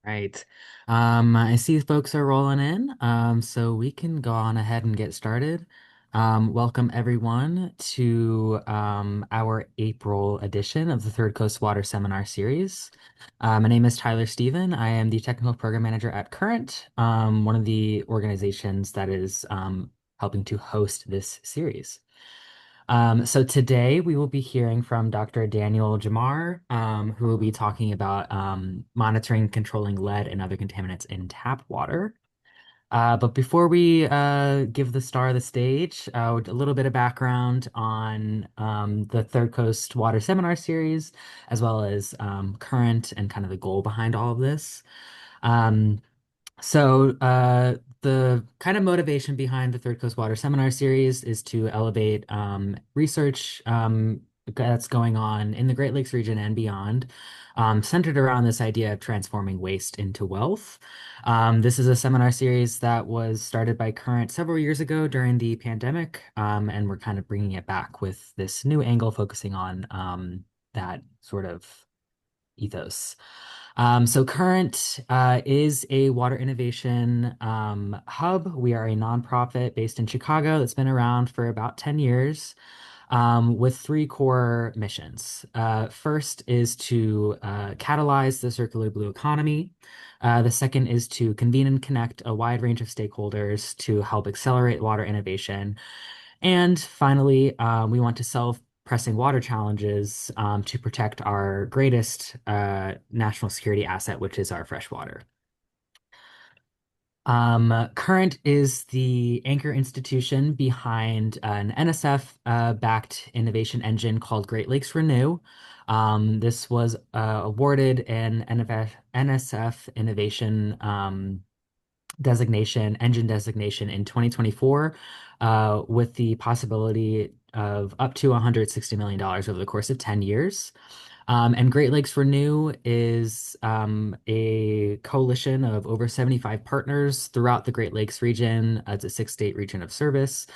Right. I see folks are rolling in, so we can go on ahead and get started. Welcome everyone to our April edition of the Third Coast Water Seminar Series. My name is Tyler Steven. I am the Technical Program Manager at Current, one of the organizations that is helping to host this series. So today we will be hearing from Dr. Daniel Giammar, who will be talking about monitoring, controlling lead and other contaminants in tap water. But before we give the star the stage, a little bit of background on the Third Coast Water Seminar Series, as well as current and kind of the goal behind all of this. Um, the kind of motivation behind the Third Coast Water Seminar Series is to elevate research that's going on in the Great Lakes region and beyond, centered around this idea of transforming waste into wealth. This is a seminar series that was started by Current several years ago during the pandemic, and we're kind of bringing it back with this new angle focusing on that sort of ethos. So Current is a water innovation hub. We are a nonprofit based in Chicago that's been around for about 10 years with three core missions. First is to catalyze the circular blue economy. The second is to convene and connect a wide range of stakeholders to help accelerate water innovation. And finally, we want to solve pressing water challenges to protect our greatest national security asset, which is our fresh water. Current is the anchor institution behind an NSF backed innovation engine called Great Lakes Renew. This was awarded an NSF innovation engine designation in 2024, with the possibility of up to $160 million over the course of 10 years. And Great Lakes Renew is a coalition of over 75 partners throughout the Great Lakes region. It's a six-state region of service,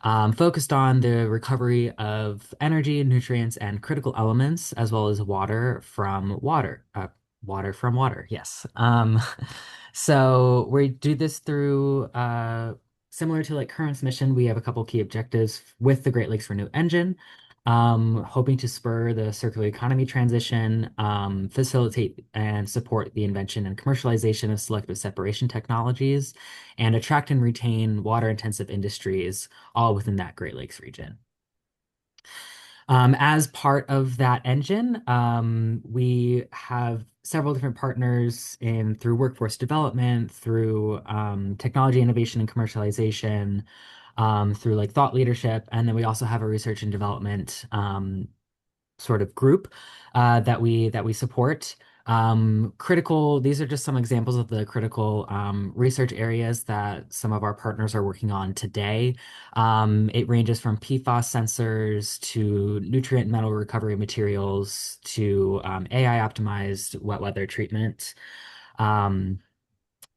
focused on the recovery of energy, nutrients, and critical elements, as well as water from water. Water from water, yes. So we do this through similar to like Current's mission. We have a couple key objectives with the Great Lakes Renew engine, hoping to spur the circular economy transition, facilitate and support the invention and commercialization of selective separation technologies, and attract and retain water-intensive industries, all within that Great Lakes region. As part of that engine, we have several different partners in through workforce development, through technology innovation and commercialization, through like thought leadership, and then we also have a research and development sort of group that we support. These are just some examples of the critical research areas that some of our partners are working on today. It ranges from PFAS sensors to nutrient metal recovery materials to AI optimized wet weather treatment. Um,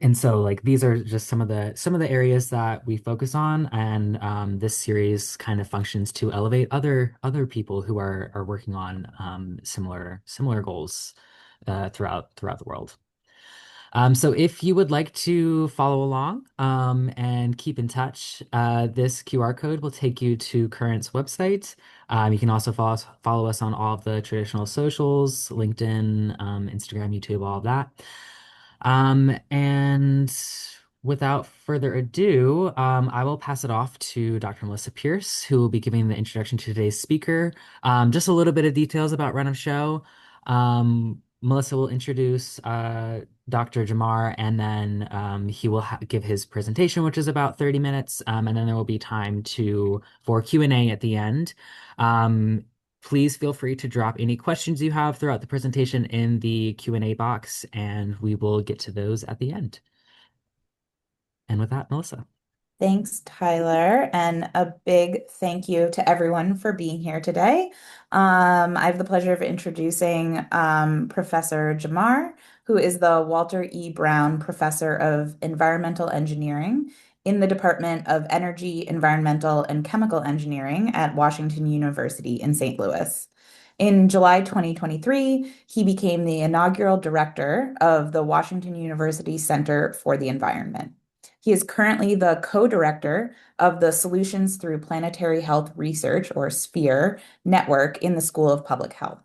and so like these are just some of the areas that we focus on, and this series kind of functions to elevate other people who are working on similar goals throughout the world. So if you would like to follow along and keep in touch, this QR code will take you to Current's website. You can also follow us on all of the traditional socials, LinkedIn, Instagram, YouTube, all of that. And without further ado, I will pass it off to Dr. Melissa Pierce, who will be giving the introduction to today's speaker. Just a little bit of details about run of show. Melissa will introduce Dr. Giammar, and then he will give his presentation, which is about 30 minutes, and then there will be time for Q&A at the end. Please feel free to drop any questions you have throughout the presentation in the Q&A box, and we will get to those at the end. And with that, Melissa. Thanks, Tyler, and a big thank you to everyone for being here today. I have the pleasure of introducing Professor Giammar, who is the Walter E. Browne Professor of Environmental Engineering in the Department of Energy, Environmental, and Chemical Engineering at Washington University in St. Louis. In July 2023, he became the inaugural director of the Washington University Center for the Environment. He is currently the co-director of the Solutions Through Planetary Health Research, or SPHERE, network in the School of Public Health.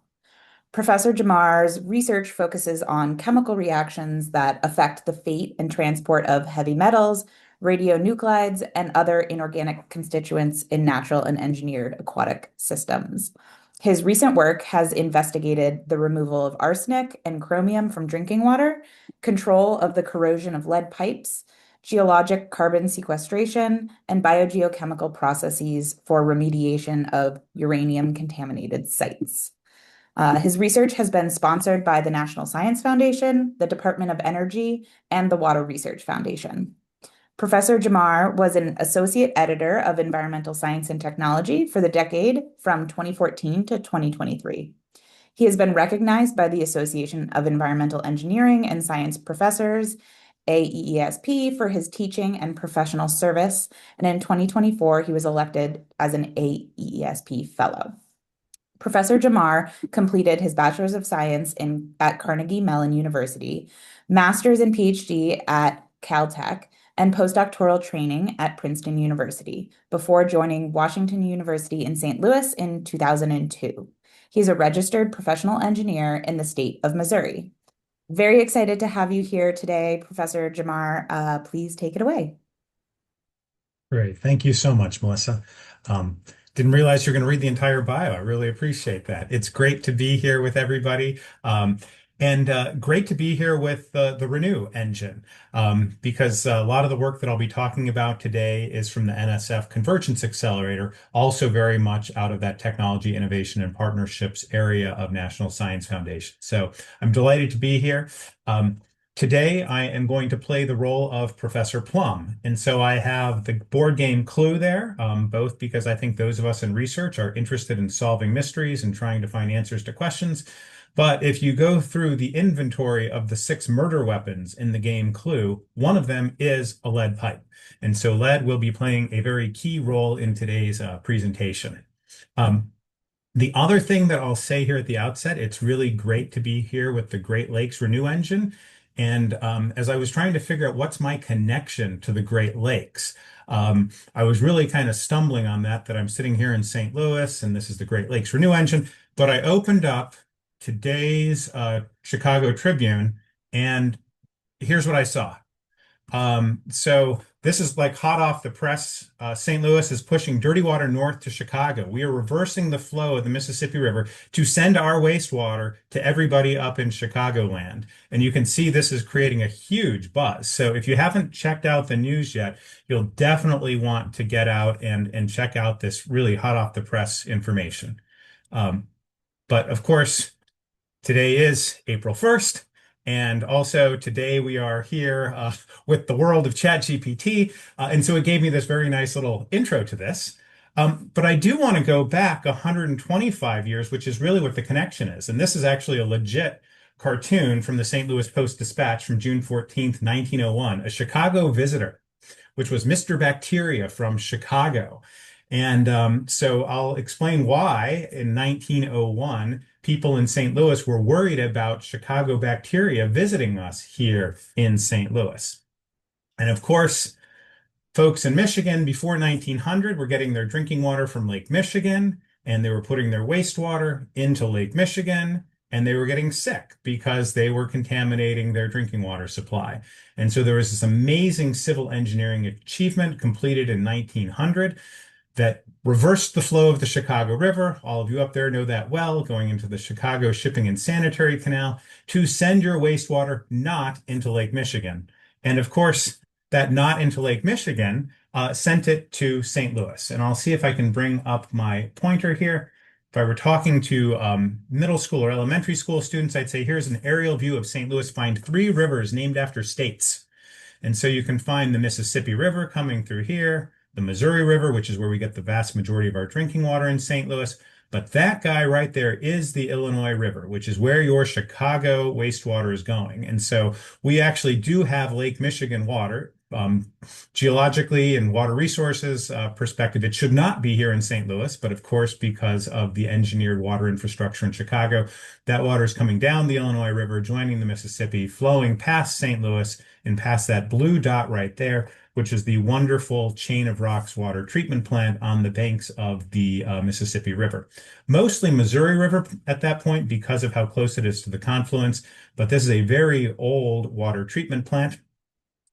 Professor Giammar's research focuses on chemical reactions that affect the fate and transport of heavy metals, radionuclides, and other inorganic constituents in natural and engineered aquatic systems. His recent work has investigated the removal of arsenic and chromium from drinking water, control of the corrosion of lead pipes, geologic carbon sequestration, and biogeochemical processes for remediation of uranium contaminated sites. His research has been sponsored by the National Science Foundation, the Department of Energy, and the Water Research Foundation. Professor Giammar was an associate editor of environmental science and technology for the decade from 2014 to 2023. He has been recognized by the Association of Environmental Engineering and Science Professors, AEESP, for his teaching and professional service, and in 2024, he was elected as an AEESP Fellow. Professor Giammar completed his Bachelor's of Science at Carnegie Mellon University, Master's and PhD at Caltech, and postdoctoral training at Princeton University before joining Washington University in St. Louis in 2002. He's a registered professional engineer in the state of Missouri. Very excited to have you here today, Professor Giammar. Please take it away. Great. Thank you so much, Melissa. Um, didn't realize you're going to read the entire bio. I really appreciate that. It's great to be here with everybody. And great to be here with the Renew engine, because a lot of the work that I'll be talking about today is from the NSF Convergence Accelerator, also very much out of that technology, innovation, and partnerships area of National Science Foundation. So I'm delighted to be here. Today, I am going to play the role of Professor Plum. And so I have the board game Clue there, both because I think those of us in research are interested in solving mysteries and trying to find answers to questions. But if you go through the inventory of the 6 murder weapons in the game Clue, one of them is a lead pipe. And so lead will be playing a very key role in today's presentation. The other thing that I'll say here at the outset, it's really great to be here with the Great Lakes Renew Engine. And as I was trying to figure out what's my connection to the Great Lakes, I was really kind of stumbling on that I'm sitting here in St. Louis and this is the Great Lakes Renew Engine. But I opened up today's Chicago Tribune and here's what I saw. So this is like hot off the press. St. Louis is pushing dirty water north to Chicago. We are reversing the flow of the Mississippi River to send our wastewater to everybody up in Chicagoland. And you can see this is creating a huge buzz. So if you haven't checked out the news yet, you'll definitely want to get out and check out this really hot off the press information. But of course, today is April 1st. And also today we are here with the world of ChatGPT. And so it gave me this very nice little intro to this. But I do want to go back 125 years, which is really what the connection is. And this is actually a legit cartoon from the St. Louis Post-Dispatch from June 14th, 1901, a Chicago visitor, which was Mr. Bacteria from Chicago. And so I'll explain why in 1901, people in St. Louis were worried about Chicago bacteria visiting us here in St. Louis. And of course, folks in Michigan before 1900 were getting their drinking water from Lake Michigan, and they were putting their wastewater into Lake Michigan, and they were getting sick because they were contaminating their drinking water supply. And so there was this amazing civil engineering achievement completed in 1900 that reversed the flow of the Chicago River. All of you up there know that well, going into the Chicago Shipping and Sanitary Canal to send your wastewater not into Lake Michigan. And of course, that not into Lake Michigan sent it to St. Louis. And I'll see if I can bring up my pointer here. If I were talking to middle school or elementary school students, I'd say, here's an aerial view of St. Louis. Find 3 rivers named after states. And so you can find the Mississippi River coming through here, the Missouri River, which is where we get the vast majority of our drinking water in St. Louis. But that guy right there is the Illinois River, which is where your Chicago wastewater is going. And so we actually do have Lake Michigan water geologically and water resources perspective, it should not be here in St. Louis, but of course, because of the engineered water infrastructure in Chicago, that water is coming down the Illinois River, joining the Mississippi, flowing past St. Louis and past that blue dot right there, which is the wonderful Chain of Rocks water treatment plant on the banks of the Mississippi River. Mostly Missouri River at that point because of how close it is to the confluence, but this is a very old water treatment plant.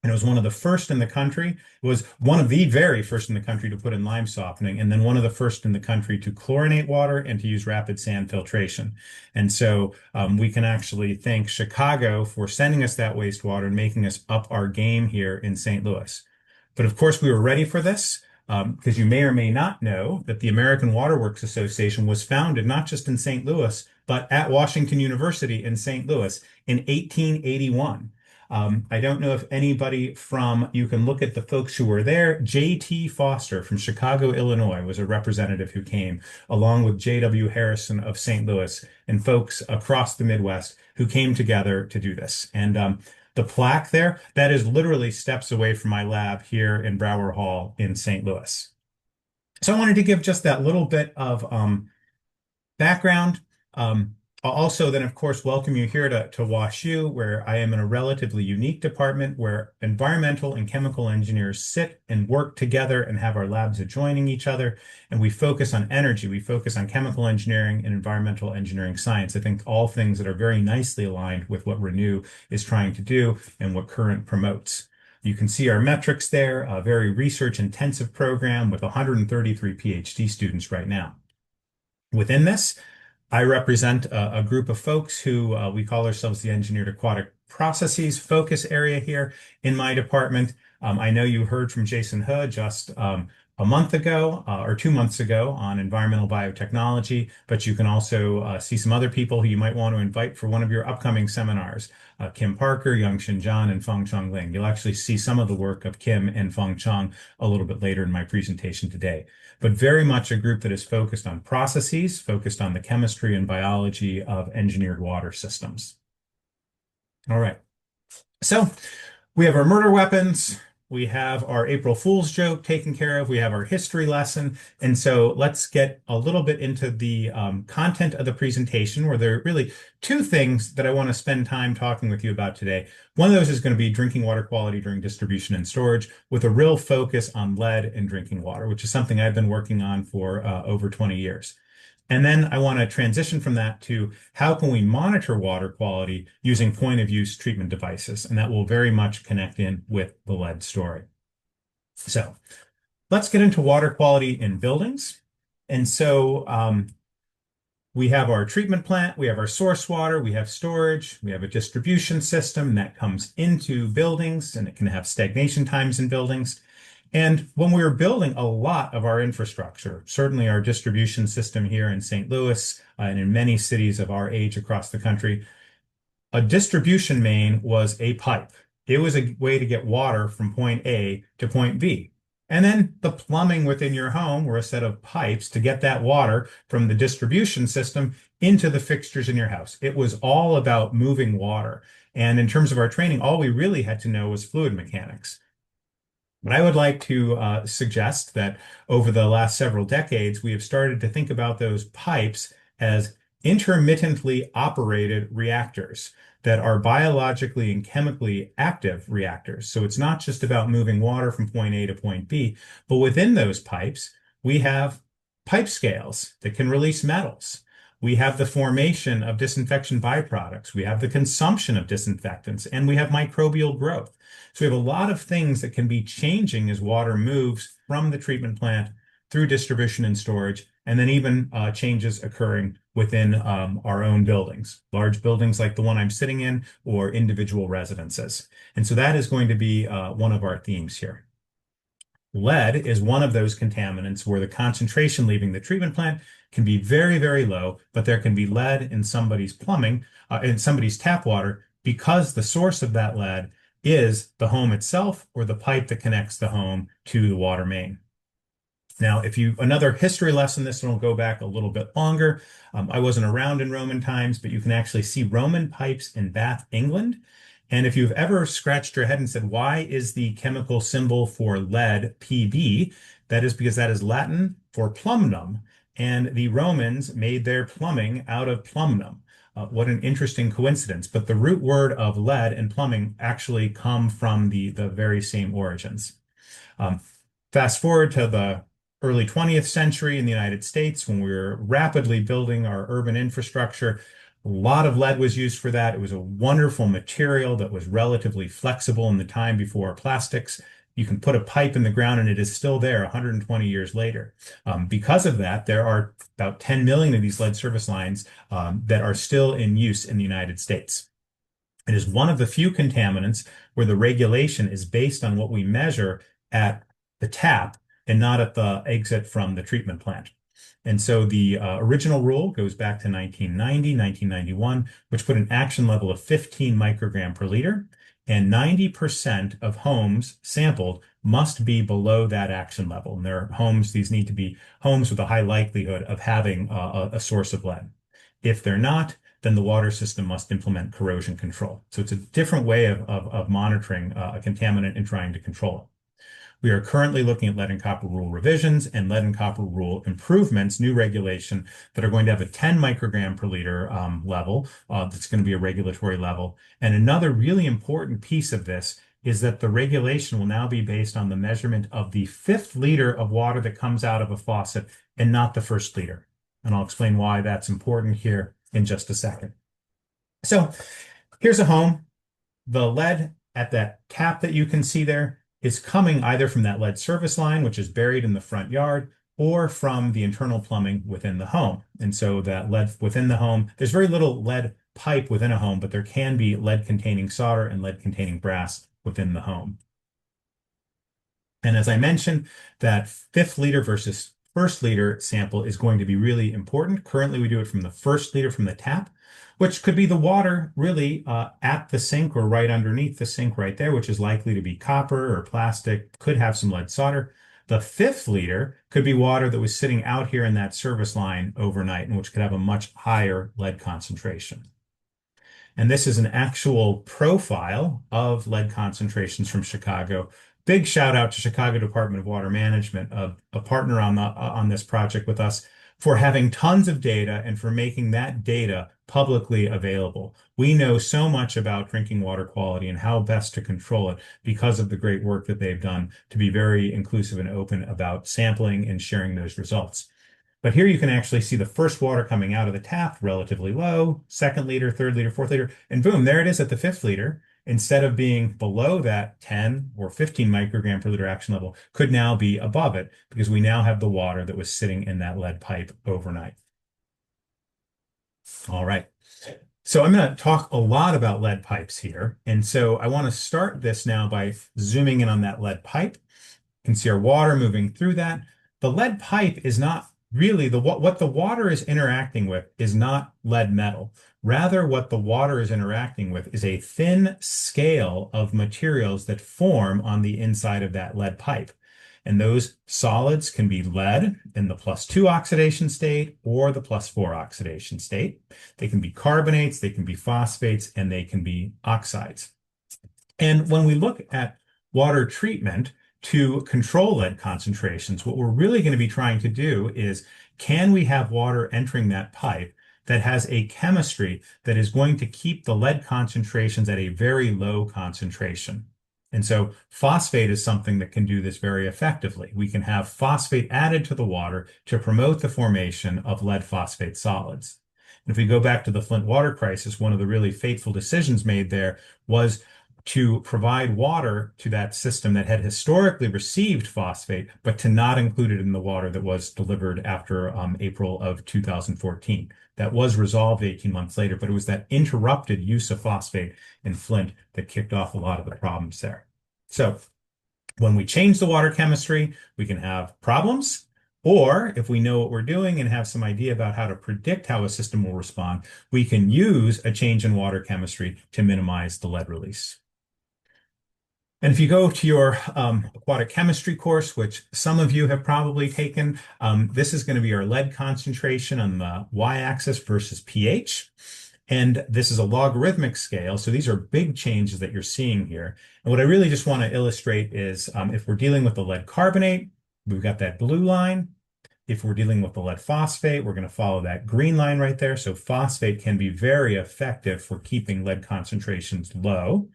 And it was one of the first in the country. It was one of the very first in the country to put in lime softening, and then one of the first in the country to chlorinate water and to use rapid sand filtration. And so we can actually thank Chicago for sending us that wastewater and making us up our game here in St. Louis. But of course, we were ready for this because you may or may not know that the American Water Works Association was founded not just in St. Louis, but at Washington University in St. Louis in 1881. I don't know if anybody from, you can look at the folks who were there. J.T. Foster from Chicago, Illinois was a representative who came, along with J.W. Harrison of St. Louis and folks across the Midwest who came together to do this. And the plaque there, that is literally steps away from my lab here in Brower Hall in St. Louis. So I wanted to give just that little bit of background. I'll also then, of course, welcome you here to WashU, where I am in a relatively unique department where environmental and chemical engineers sit and work together and have our labs adjoining each other. And we focus on energy. We focus on chemical engineering and environmental engineering science. I think all things that are very nicely aligned with what Renew is trying to do and what Current promotes. You can see our metrics there, a very research-intensive program with 133 PhD students right now. Within this, I represent a group of folks who we call ourselves the Engineered Aquatic Processes focus area here in my department. I know you heard from Jason He just a month ago or 2 months ago on environmental biotechnology, but you can also see some other people who you might want to invite for one of your upcoming seminars. Kim Parker, Youngshin John, and Feng Chong Ling. You'll actually see some of the work of Kim and Feng Chong a little bit later in my presentation today. But very much a group that is focused on processes, focused on the chemistry and biology of engineered water systems. All right. So we have our murder weapons. We have our April Fool's joke taken care of. We have our history lesson. And so let's get a little bit into the content of the presentation, where there are really two things that I want to spend time talking with you about today. One of those is going to be drinking water quality during distribution and storage, with a real focus on lead in drinking water, which is something I've been working on for over 20 years. And then I want to transition from that to how can we monitor water quality using point of use treatment devices? And that will very much connect in with the lead story. So let's get into water quality in buildings. And so we have our treatment plant, we have our source water, we have storage, we have a distribution system that comes into buildings, and it can have stagnation times in buildings. And when we were building a lot of our infrastructure, certainly our distribution system here in St. Louis and in many cities of our age across the country, a distribution main was a pipe. It was a way to get water from point A to point B. And then the plumbing within your home were a set of pipes to get that water from the distribution system into the fixtures in your house. It was all about moving water. And in terms of our training, all we really had to know was fluid mechanics. But I would like to suggest that over the last several decades, we have started to think about those pipes as intermittently operated reactors that are biologically and chemically active reactors. So it's not just about moving water from point A to point B, but within those pipes, we have pipe scales that can release metals. We have the formation of disinfection byproducts. We have the consumption of disinfectants, and we have microbial growth. So we have a lot of things that can be changing as water moves from the treatment plant through distribution and storage, and then even changes occurring within our own buildings, large buildings like the one I'm sitting in, or individual residences. And so that is going to be one of our themes here. Lead is one of those contaminants where the concentration leaving the treatment plant can be very, very low, but there can be lead in somebody's plumbing, in somebody's tap water, because the source of that lead is the home itself or the pipe that connects the home to the water main. Now, another history lesson, this one will go back a little bit longer. I wasn't around in Roman times, but you can actually see Roman pipes in Bath, England. And if you've ever scratched your head and said, why is the chemical symbol for lead Pb? That is because that is Latin for plumnum. And the Romans made their plumbing out of plumnum. What an interesting coincidence. But the root word of lead and plumbing actually come from the very same origins. Um, Fast forward to the early 20th century in the United States, when we were rapidly building our urban infrastructure. A lot of lead was used for that. It was a wonderful material that was relatively flexible in the time before plastics. You can put a pipe in the ground and it is still there 120 years later. Because of that, there are about 10 million of these lead service lines that are still in use in the United States. It is one of the few contaminants where the regulation is based on what we measure at the tap and not at the exit from the treatment plant. And so the original rule goes back to 1990, 1991, which put an action level of 15 microgram per liter, and 90% of homes sampled must be below that action level. And there are homes, these need to be homes with a high likelihood of having a source of lead. If they're not, then the water system must implement corrosion control. So it's a different way of monitoring a contaminant and trying to control it. We are currently looking at lead and copper rule revisions and lead and copper rule improvements, new regulation that are going to have a 10 microgram per liter level. That's going to be a regulatory level. And another really important piece of this is that the regulation will now be based on the measurement of the 5th liter of water that comes out of a faucet and not the 1st liter. And I'll explain why that's important here in just a second. So here's a home. The lead at that tap that you can see there is coming either from that lead service line, which is buried in the front yard, or from the internal plumbing within the home. And so that lead within the home, there's very little lead pipe within a home, but there can be lead-containing solder and lead-containing brass within the home. And as I mentioned, that 5th liter versus 1st liter sample is going to be really important. Currently, we do it from the 1st liter from the tap, which could be the water really at the sink or right underneath the sink right there, which is likely to be copper or plastic, could have some lead solder. The 5th liter could be water that was sitting out here in that service line overnight, and which could have a much higher lead concentration. And this is an actual profile of lead concentrations from Chicago. Big shout out to Chicago Department of Water Management, a partner on this project with us, for having tons of data and for making that data publicly available. We know so much about drinking water quality and how best to control it because of the great work that they've done to be very inclusive and open about sampling and sharing those results. But here you can actually see the first water coming out of the tap, relatively low, 2nd liter, 3rd liter, 4th liter, and boom, there it is at the 5th liter. Instead of being below that 10 or 15 microgram per liter action level, could now be above it because we now have the water that was sitting in that lead pipe overnight. All right. So I'm going to talk a lot about lead pipes here. And so I want to start this now by zooming in on that lead pipe. You can see our water moving through that. The lead pipe is not really what the water is interacting with is not lead metal. Rather, what the water is interacting with is a thin scale of materials that form on the inside of that lead pipe. And those solids can be lead in the +2 oxidation state or the +4 oxidation state. They can be carbonates, they can be phosphates, and they can be oxides. And when we look at water treatment to control lead concentrations, what we're really going to be trying to do is, can we have water entering that pipe that has a chemistry that is going to keep the lead concentrations at a very low concentration? And so phosphate is something that can do this very effectively. We can have phosphate added to the water to promote the formation of lead phosphate solids. And if we go back to the Flint water crisis, one of the really fateful decisions made there was to provide water to that system that had historically received phosphate, but to not include it in the water that was delivered after April of 2014. That was resolved 18 months later, but it was that interrupted use of phosphate in Flint that kicked off a lot of the problems there. So when we change the water chemistry, we can have problems, or if we know what we're doing and have some idea about how to predict how a system will respond, we can use a change in water chemistry to minimize the lead release. And if you go to your aquatic chemistry course, which some of you have probably taken, this is going to be our lead concentration on the y-axis versus pH. And this is a logarithmic scale. So these are big changes that you're seeing here. And what I really just want to illustrate is if we're dealing with the lead carbonate, we've got that blue line. If we're dealing with the lead phosphate, we're going to follow that green line right there. So phosphate can be very effective for keeping lead concentrations low.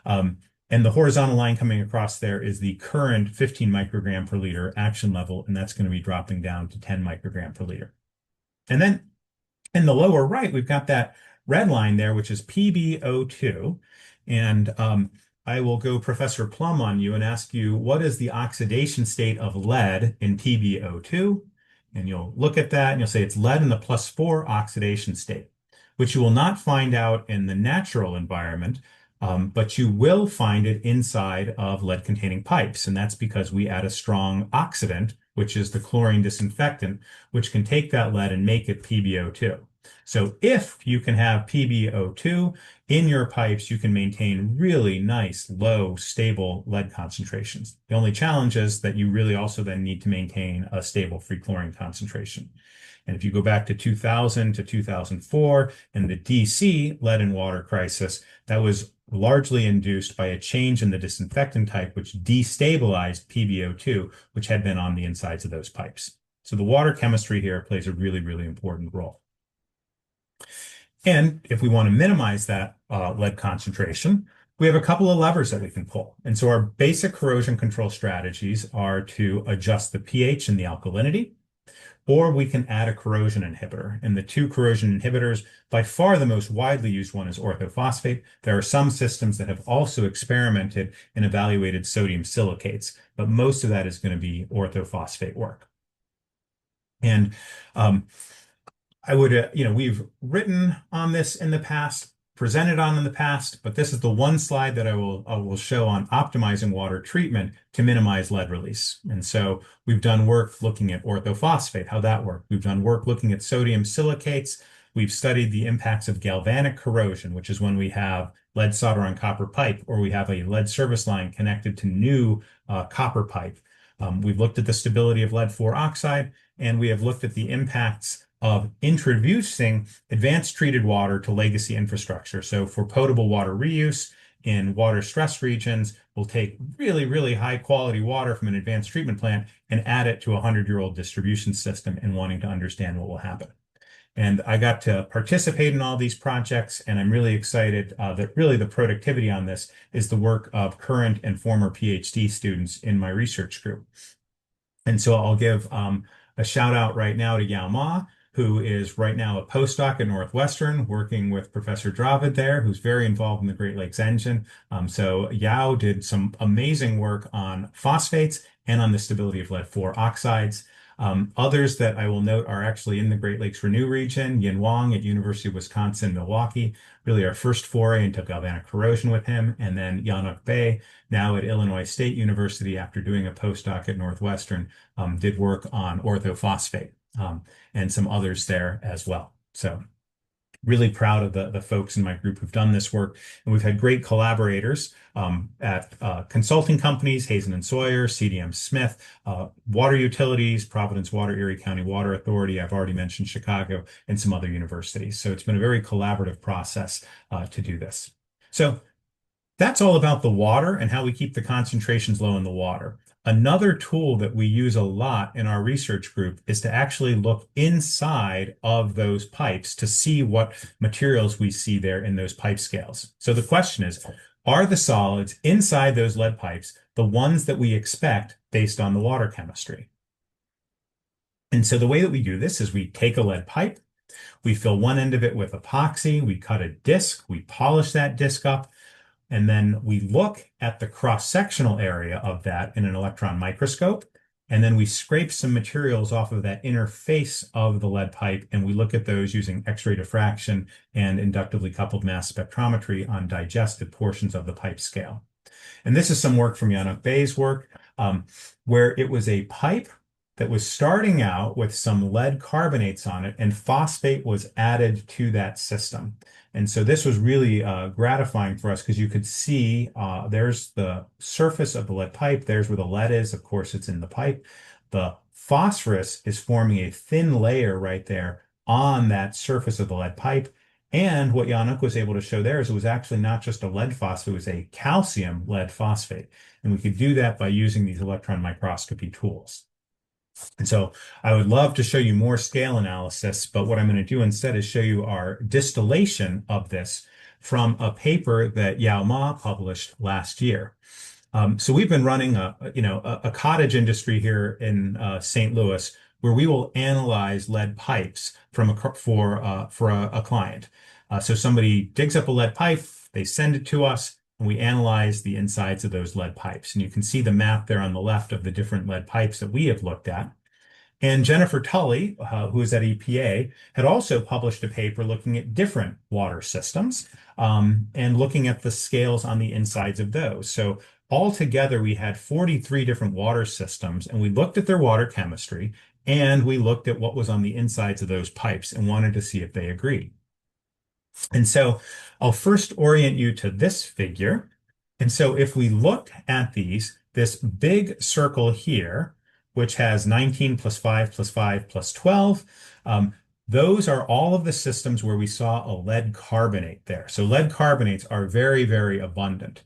And the horizontal line coming across there is the current 15 microgram per liter action level, and that's going to be dropping down to 10 microgram per liter. And then in the lower right, we've got that red line there, which is PbO2. And I will go Professor Plum on you and ask you, what is the oxidation state of lead in PbO2? And you'll look at that and you'll say it's lead in the +4 oxidation state, which you will not find out in the natural environment, but you will find it inside of lead-containing pipes. And that's because we add a strong oxidant, which is the chlorine disinfectant, which can take that lead and make it PbO2. So if you can have PbO2 in your pipes, you can maintain really nice, low, stable lead concentrations. The only challenge is that you really also then need to maintain a stable free chlorine concentration. And if you go back to 2000 to 2004 and the DC lead and water crisis, that was largely induced by a change in the disinfectant type, which destabilized PbO2, which had been on the insides of those pipes. So the water chemistry here plays a really, really important role. And if we want to minimize that lead concentration, we have a couple of levers that we can pull. And so our basic corrosion control strategies are to adjust the pH and the alkalinity, or we can add a corrosion inhibitor. And the two corrosion inhibitors, by far the most widely used one is orthophosphate. There are some systems that have also experimented and evaluated sodium silicates, but most of that is going to be orthophosphate work. And I would, we've written on this in the past, presented on in the past, but this is the one slide that I will show on optimizing water treatment to minimize lead release. And so we've done work looking at orthophosphate, how that worked. We've done work looking at sodium silicates. We've studied the impacts of galvanic corrosion, which is when we have lead solder on copper pipe, or we have a lead service line connected to new copper pipe. We've looked at the stability of lead-4 oxide, and we have looked at the impacts of introducing advanced treated water to legacy infrastructure. So for potable water reuse in water stress regions, we'll take really, really high quality water from an advanced treatment plant and add it to a 100-year-old distribution system and wanting to understand what will happen. And I got to participate in all these projects, and I'm really excited that really the productivity on this is the work of current and former PhD students in my research group. And so I'll give a shout out right now to Giammar, who is right now a postdoc at Northwestern, working with Professor Dravid there, who's very involved in the Great Lakes Engine. So Yao did some amazing work on phosphates and on the stability of lead-4 oxides. Others that I will note are actually in the Great Lakes Renew region. Yin Wang at University of Wisconsin, Milwaukee, really our first foray into galvanic corrosion with him. And then Yanuk Bey, now at Illinois State University, after doing a postdoc at Northwestern, did work on orthophosphate. And some others there as well. So really proud of the folks in my group who've done this work. And we've had great collaborators at consulting companies, Hazen and Sawyer, CDM Smith, water utilities, Providence Water, Erie County Water Authority. I've already mentioned Chicago and some other universities. So it's been a very collaborative process to do this. So that's all about the water and how we keep the concentrations low in the water. Another tool that we use a lot in our research group is to actually look inside of those pipes to see what materials we see there in those pipe scales. So the question is, are the solids inside those lead pipes the ones that we expect based on the water chemistry? And so the way that we do this is we take a lead pipe, we fill one end of it with epoxy, we cut a disc, we polish that disc up, and then we look at the cross-sectional area of that in an electron microscope. And then we scrape some materials off of that inner face of the lead pipe. And we look at those using X-ray diffraction and inductively coupled mass spectrometry on digested portions of the pipe scale. And this is some work from Yanuk Bey's work, where it was a pipe that was starting out with some lead carbonates on it, and phosphate was added to that system. And so this was really gratifying for us because you could see there's the surface of the lead pipe. There's where the lead is. Of course, it's in the pipe. The phosphorus is forming a thin layer right there on that surface of the lead pipe. And what Yannick was able to show there is it was actually not just a lead phosphate, it was a calcium lead phosphate. And we could do that by using these electron microscopy tools. And so I would love to show you more scale analysis, but what I'm going to do instead is show you our distillation of this from a paper that Giammar published last year. So we've been running a cottage industry here in St. Louis where we will analyze lead pipes for a client. So somebody digs up a lead pipe, they send it to us, and we analyze the insides of those lead pipes. And you can see the map there on the left of the different lead pipes that we have looked at. And Jennifer Tully, who is at EPA, had also published a paper looking at different water systems and looking at the scales on the insides of those. So altogether, we had 43 different water systems, and we looked at their water chemistry, and we looked at what was on the insides of those pipes and wanted to see if they agreed. And so I'll first orient you to this figure. And so if we look at this big circle here, which has 19 plus 5 plus 5 plus 12. Those are all of the systems where we saw a lead carbonate there. So lead carbonates are very, very abundant.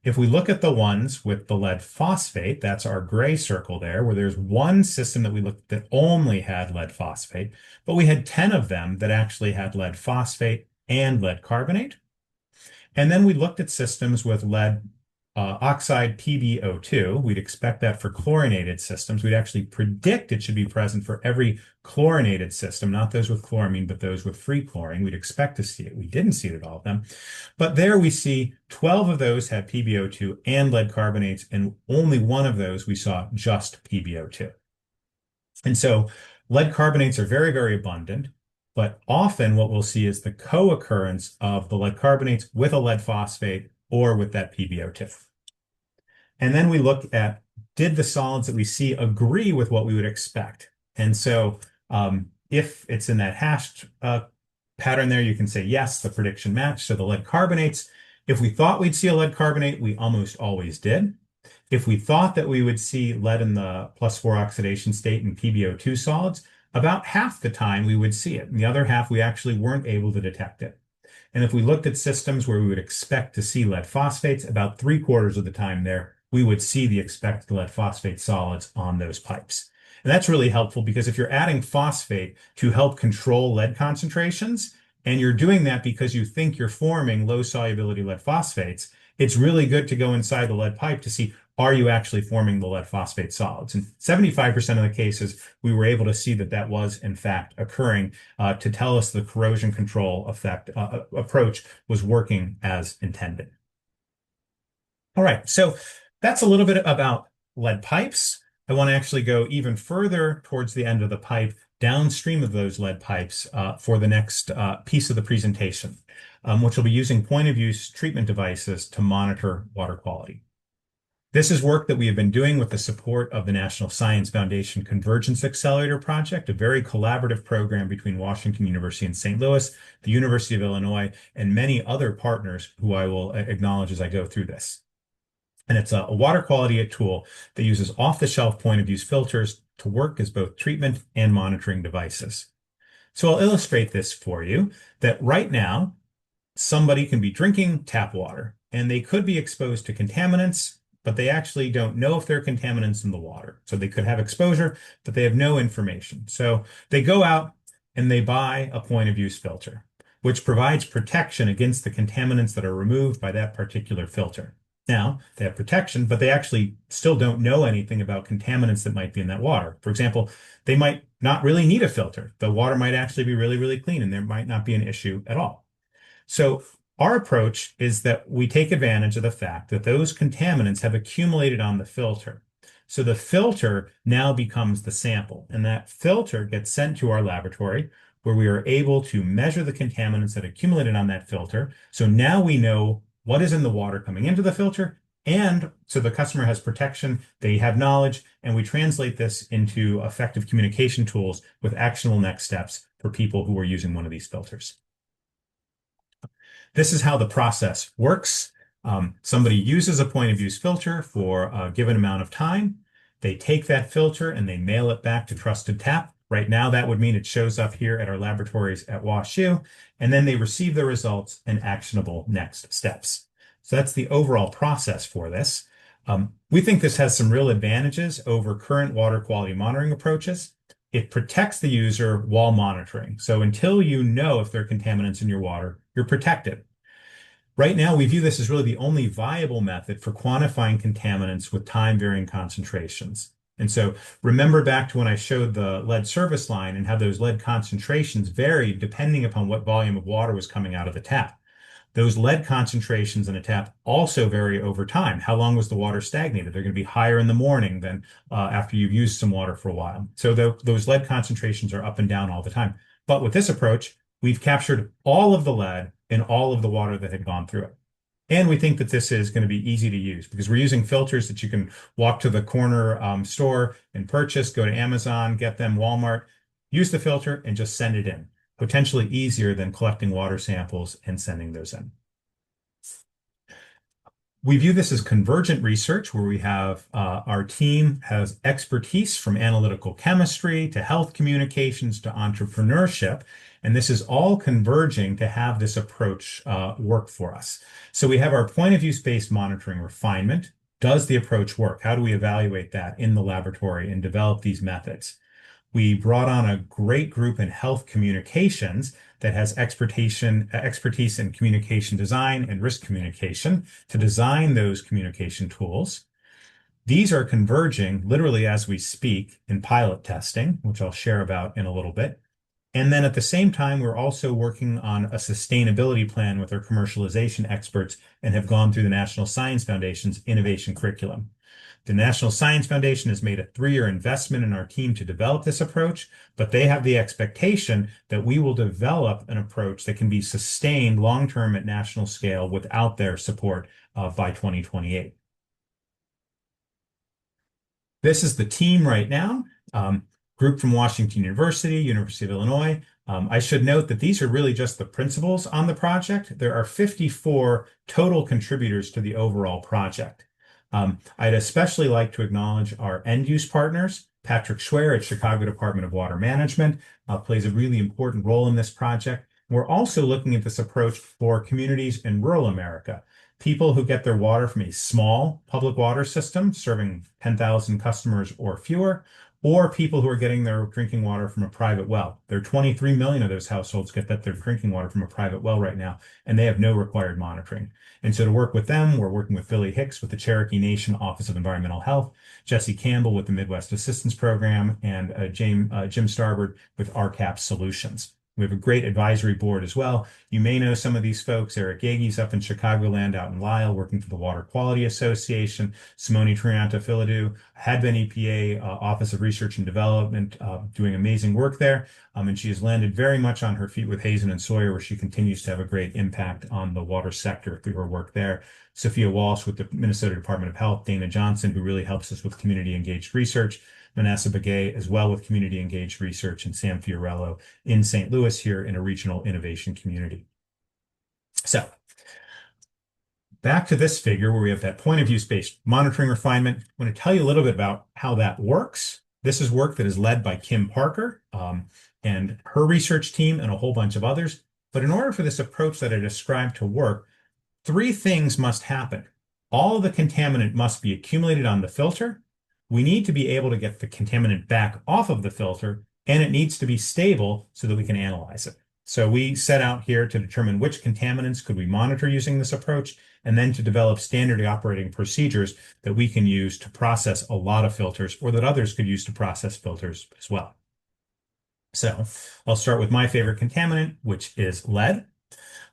If we look at the ones with the lead phosphate, that's our gray circle there, where there's one system that we looked at that only had lead phosphate, but we had 10 of them that actually had lead phosphate and lead carbonate. And then we looked at systems with lead oxide PbO2. We'd expect that for chlorinated systems. We'd actually predict it should be present for every chlorinated system, not those with chloramine, but those with free chlorine. We'd expect to see it. We didn't see it at all of them. But there we see 12 of those had PbO2 and lead carbonates, and only one of those we saw just PbO2. And so lead carbonates are very, very abundant. But often what we'll see is the co-occurrence of the lead carbonates with a lead phosphate or with that PbO2. And then we look at, did the solids that we see agree with what we would expect? And so if it's in that hashed pattern there, you can say, yes, the prediction matched. So the lead carbonates, if we thought we'd see a lead carbonate, we almost always did. If we thought that we would see lead in the +4 oxidation state in PbO2 solids, about half the time we would see it. And the other half, we actually weren't able to detect it. And if we looked at systems where we would expect to see lead phosphates, about 3/4 of the time there, we would see the expected lead phosphate solids on those pipes. And that's really helpful because if you're adding phosphate to help control lead concentrations, and you're doing that because you think you're forming low solubility lead phosphates, it's really good to go inside the lead pipe to see, are you actually forming the lead phosphate solids? And 75% of the cases, we were able to see that that was in fact occurring to tell us the corrosion control approach was working as intended. All right, so that's a little bit about lead pipes. I want to actually go even further towards the end of the pipe, downstream of those lead pipes for the next piece of the presentation, which will be using point-of-use treatment devices to monitor water quality. This is work that we have been doing with the support of the National Science Foundation Convergence Accelerator project, a very collaborative program between Washington University and St. Louis, the University of Illinois, and many other partners who I will acknowledge as I go through this. And it's a water quality tool that uses off-the-shelf point-of-use filters to work as both treatment and monitoring devices. So I'll illustrate this for you, that right now, somebody can be drinking tap water, and they could be exposed to contaminants, but they actually don't know if there are contaminants in the water. So they could have exposure, but they have no information. So they go out and they buy a point-of-use filter, which provides protection against the contaminants that are removed by that particular filter. Now, they have protection, but they actually still don't know anything about contaminants that might be in that water. For example, they might not really need a filter. The water might actually be really, really clean, and there might not be an issue at all. So our approach is that we take advantage of the fact that those contaminants have accumulated on the filter. So the filter now becomes the sample, and that filter gets sent to our laboratory where we are able to measure the contaminants that accumulated on that filter. So now we know what is in the water coming into the filter, and so the customer has protection, they have knowledge, and we translate this into effective communication tools with actionable next steps for people who are using one of these filters. This is how the process works. Somebody uses a point-of-use filter for a given amount of time. They take that filter and they mail it back to Trusted Tap, Right now, that would mean it shows up here at our laboratories at WashU, and then they receive the results and actionable next steps. So that's the overall process for this. We think this has some real advantages over current water quality monitoring approaches. It protects the user while monitoring. So until you know if there are contaminants in your water, you're protected. Right now, we view this as really the only viable method for quantifying contaminants with time-varying concentrations. And so remember back to when I showed the lead service line and how those lead concentrations varied depending upon what volume of water was coming out of the tap. Those lead concentrations in a tap also vary over time. How long was the water stagnated? They're going to be higher in the morning than after you've used some water for a while. So those lead concentrations are up and down all the time. But with this approach, we've captured all of the lead in all of the water that had gone through it. And we think that this is going to be easy to use because we're using filters that you can walk to the corner store and purchase, go to Amazon, get them, Walmart, use the filter and just send it in. Potentially easier than collecting water samples and sending those in. We view this as convergent research where we have our team has expertise from analytical chemistry to health communications to entrepreneurship. And this is all converging to have this approach work for us. So we have our point of use-based monitoring refinement. Does the approach work? How do we evaluate that in the laboratory and develop these methods? We brought on a great group in health communications that has expertise in communication design and risk communication to design those communication tools. These are converging literally as we speak in pilot testing, which I'll share about in a little bit. And then at the same time, we're also working on a sustainability plan with our commercialization experts and have gone through the National Science Foundation's innovation curriculum. The National Science Foundation has made a 3-year investment in our team to develop this approach, but they have the expectation that we will develop an approach that can be sustained long-term at national scale without their support by 2028. This is the team right now, group from Washington University, University of Illinois. I should note that these are really just the principals on the project. There are 54 total contributors to the overall project. I'd especially like to acknowledge our end-use partners. Patrick Schwer at Chicago Department of Water Management plays a really important role in this project. We're also looking at this approach for communities in rural America, people who get their water from a small public water system serving 10,000 customers or fewer, or people who are getting their drinking water from a private well. There are 23 million of those households get their drinking water from a private well right now, and they have no required monitoring. And so to work with them, we're working with Billy Hicks with the Cherokee Nation Office of Environmental Health, Jesse Campbell with the Midwest Assistance Program, and Jim Starbird with RCAP Solutions. We have a great advisory board as well. You may know some of these folks. Eric Gage's up in Chicagoland out in Lisle, working for the Water Quality Association. Simone Trianta-Philidou, Hadven EPA Office of Research and Development, doing amazing work there. And she has landed very much on her feet with Hazen and Sawyer, where she continues to have a great impact on the water sector through her work there. Sophia Walsh with the Minnesota Department of Health, Dana Johnson, who really helps us with community engaged research, Manassa Begay as well with community engaged research, and Sam Fiorello in St. Louis here in a regional innovation community. So back to this figure where we have that point of use-based monitoring refinement. I want to tell you a little bit about how that works. This is work that is led by Kim Parker and her research team and a whole bunch of others. But in order for this approach that I described to work, 3 things must happen. All of the contaminant must be accumulated on the filter. We need to be able to get the contaminant back off of the filter, and it needs to be stable so that we can analyze it. So we set out here to determine which contaminants could we monitor using this approach, and then to develop standard operating procedures that we can use to process a lot of filters or that others could use to process filters as well. So I'll start with my favorite contaminant, which is lead.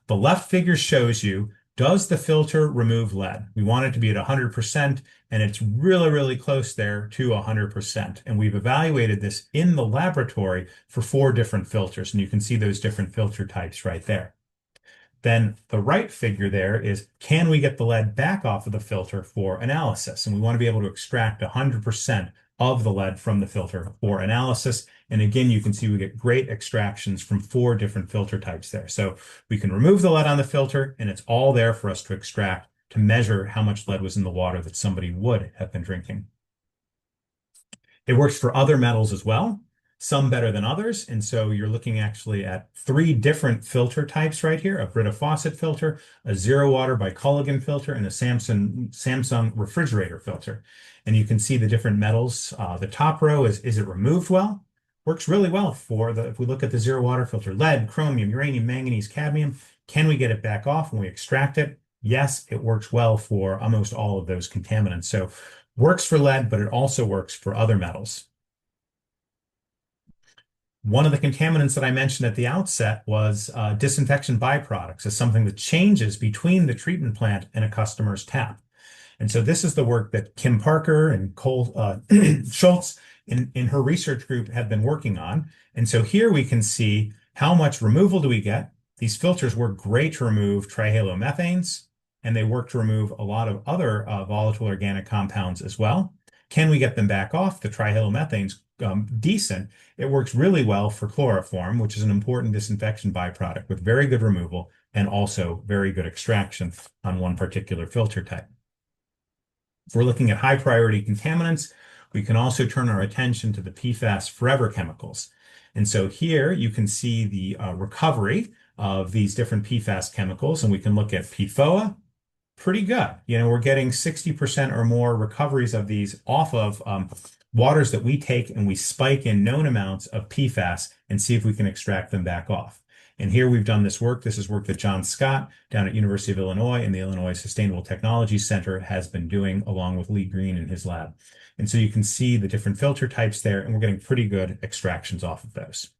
The left figure shows you, does the filter remove lead? We want it to be at 100%, and it's really, really close there to 100%. And we've evaluated this in the laboratory for 4 different filters, and you can see those different filter types right there. Then the right figure there is, can we get the lead back off of the filter for analysis? And we want to be able to extract 100% of the lead from the filter for analysis. And again, you can see we get great extractions from 4 different filter types there. So we can remove the lead on the filter, and it's all there for us to extract to measure how much lead was in the water that somebody would have been drinking. It works for other metals as well. some better than others. And so you're looking actually at three different filter types right here: a Brita faucet filter, a zero water by Culligan filter, and a Samsung refrigerator filter. And you can see the different metals. The top row is it removed well? Works really well for if we look at the zero water filter: lead, chromium, uranium, manganese, cadmium. Can we get it back off when we extract it? Yes, it works well for almost all of those contaminants. So works for lead, but it also works for other metals. One of the contaminants that I mentioned at the outset was disinfection byproducts, as something that changes between the treatment plant and a customer's tap. And so this is the work that Kim Parker and Cole Schultz in her research group have been working on. And so here we can see how much removal do we get. These filters work great to remove trihalomethanes, and they work to remove a lot of other volatile organic compounds as well. Can we get them back off? The trihalomethanes, decent. It works really well for chloroform, which is an important disinfection byproduct with very good removal and also very good extraction on one particular filter type. If we're looking at high priority contaminants, we can also turn our attention to the PFAS forever chemicals. And so here you can see the recovery of these different PFAS chemicals, and we can look at PFOA. Pretty good. We're getting 60% or more recoveries of these off of waters that we take, and we spike in known amounts of PFAS and see if we can extract them back off. And here we've done this work. This is work that John Scott down at University of Illinois and the Illinois Sustainable Technology Center has been doing along with Lee Green in his lab. And so you can see the different filter types there, and we're getting pretty good extractions off of those.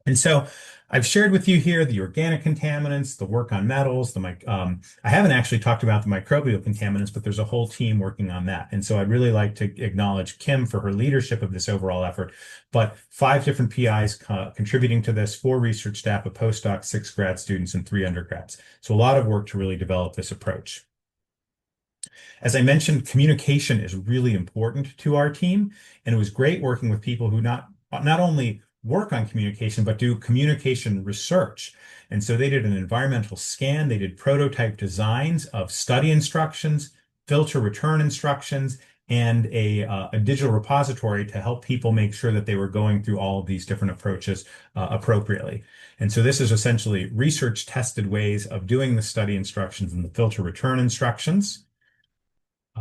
And so I've shared with you here the organic contaminants, the work on metals, I haven't actually talked about the microbial contaminants, but there's a whole team working on that. And so I'd really like to acknowledge Kim for her leadership of this overall effort. But 5 different PIs contributing to this, 4 research staff, a postdoc, 6 grad students, and 3 undergrads. So a lot of work to really develop this approach. As I mentioned, communication is really important to our team, and it was great working with people who not only work on communication, but do communication research. And so they did an environmental scan, they did prototype designs of study instructions, filter return instructions, and a digital repository to help people make sure that they were going through all of these different approaches appropriately. And so this is essentially research tested ways of doing the study instructions and the filter return instructions.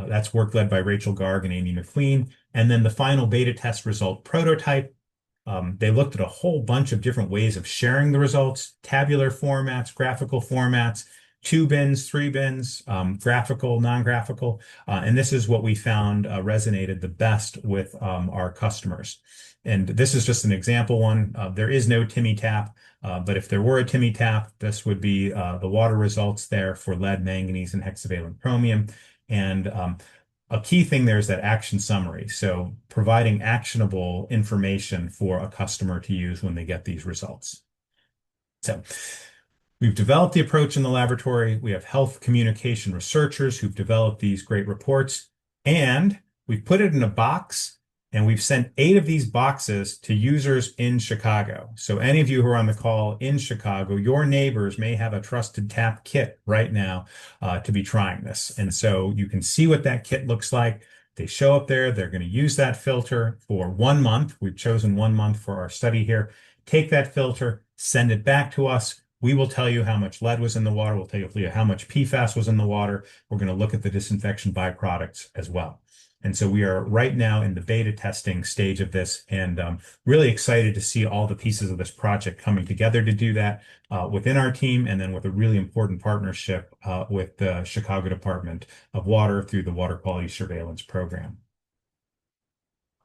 That's work led by Rachel Garg and Amy McQueen. And then the final beta test result prototype. They looked at a whole bunch of different ways of sharing the results: tabular formats, graphical formats, 2 bins, 3 bins, graphical, non-graphical. And this is what we found resonated the best with our customers. And this is just an example one. There is no Timmy Tap, but if there were a Timmy Tap, this would be the water results there for lead, manganese, and hexavalent chromium. And a key thing there is that action summary. So providing actionable information for a customer to use when they get these results. So we've developed the approach in the laboratory. We have health communication researchers who've developed these great reports, and we've put it in a box, and we've sent 8 of these boxes to users in Chicago. So any of you who are on the call in Chicago, your neighbors may have a trusted tap kit right now to be trying this. And so you can see what that kit looks like. They show up there. They're going to use that filter for 1 month. We've chosen 1 month for our study here. Take that filter, send it back to us. We will tell you how much lead was in the water. We'll tell you how much PFAS was in the water. We're going to look at the disinfection byproducts as well. And so we are right now in the beta testing stage of this, and really excited to see all the pieces of this project coming together to do that within our team, and then with a really important partnership with the Chicago Department of Water through the Water Quality Surveillance Program.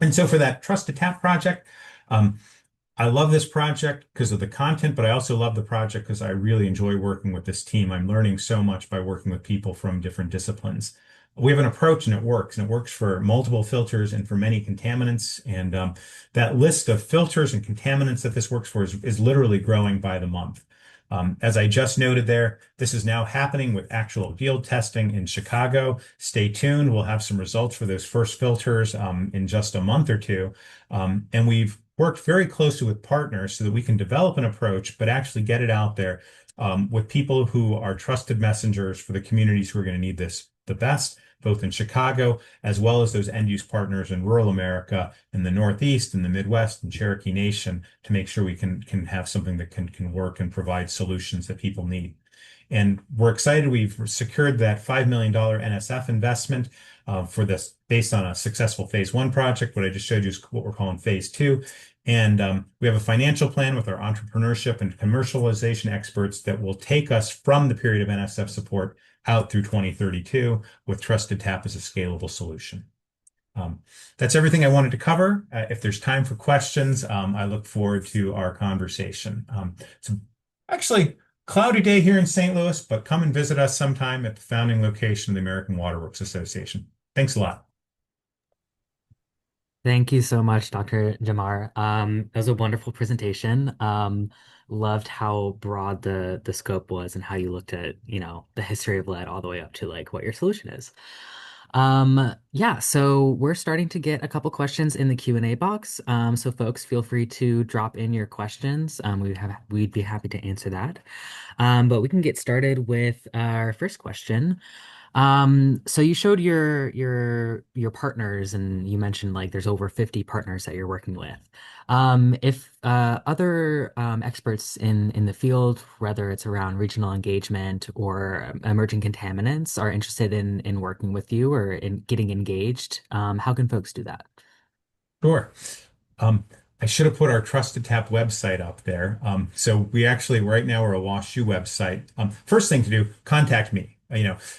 And so for that Trusted Tap project, I love this project because of the content, but I also love the project because I really enjoy working with this team. I'm learning so much by working with people from different disciplines. We have an approach, and it works for multiple filters and for many contaminants. And that list of filters and contaminants that this works for is literally growing by the month. As I just noted there, this is now happening with actual field testing in Chicago. Stay tuned. We'll have some results for those first filters in just a month or two. And we've worked very closely with partners so that we can develop an approach, but actually get it out there with people who are trusted messengers for the communities who are going to need this the best. both in Chicago as well as those end-use partners in rural America, in the Northeast, in the Midwest, and Cherokee Nation to make sure we can have something that can work and provide solutions that people need. And we're excited we've secured that $5 million NSF investment for this based on a successful phase 1 project. What I just showed you is what we're calling phase 2. And we have a financial plan with our entrepreneurship and commercialization experts that will take us from the period of NSF support out through 2032 with Trusted Tap as a scalable solution. That's everything I wanted to cover. If there's time for questions, I look forward to our conversation. It's actually cloudy day here in St. Louis, but come and visit us sometime at the founding location of the American Waterworks Association. Thanks a lot. Thank you so much, Dr. Giammar. That was a wonderful presentation. Loved how broad the scope was and how you looked at, the history of lead all the way up to like what your solution is. Yeah, so we're starting to get a couple questions in the Q&A box. So folks, feel free to drop in your questions. We'd be happy to answer that. But we can get started with our first question. So you showed your partners and you mentioned like there's over 50 partners that you're working with. If other experts in the field, whether it's around regional engagement or emerging contaminants, are interested in working with you or in getting engaged, how can folks do that? Sure. Um, I should have put our Trusted Tap website up there. So we actually, right now, we're a WashU website. First thing to do, contact me.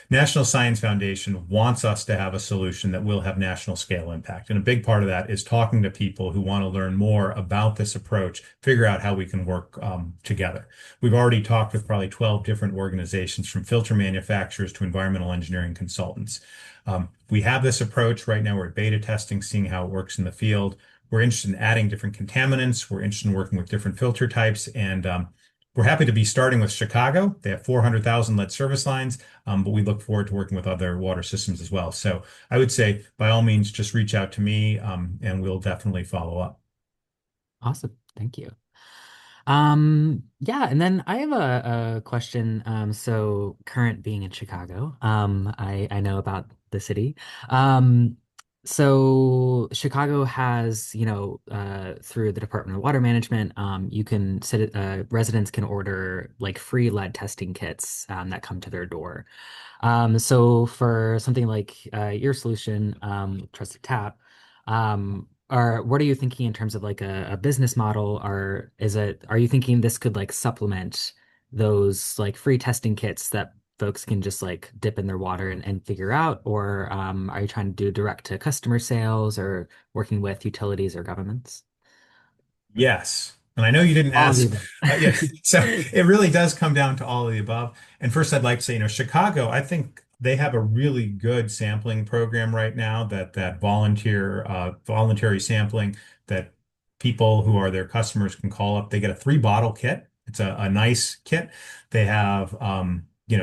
National Science Foundation wants us to have a solution that will have national scale impact. And a big part of that is talking to people who want to learn more about this approach, figure out how we can work together. We've already talked with probably 12 different organizations, from filter manufacturers to environmental engineering consultants. We have this approach right now. We're beta testing, seeing how it works in the field. We're interested in adding different contaminants. We're interested in working with different filter types. And we're happy to be starting with Chicago. They have 400,000 lead service lines, but we look forward to working with other water systems as well. So I would say, by all means, just reach out to me and we'll definitely follow up. Awesome. Thank you. Yeah, and then I have a question. So current being in Chicago, I know about the city. So Chicago has, through the Department of Water Management, you can residents can order like free lead testing kits, that come to their door. So for something like your solution, Trusted Tap, or what are you thinking in terms of like a business model, or are you thinking this could like supplement those like free testing kits that folks can just like dip in their water and figure out, or are you trying to do direct to customer sales or working with utilities or governments? Yes. And I know you didn't All of the ask. above. Yeah. So it really does come down to all of the above. And first, I'd like to say, Chicago, I think they have a really good sampling program right now, that voluntary sampling that people who are their customers can call up. They get a 3-bottle kit. It's a nice kit. They have,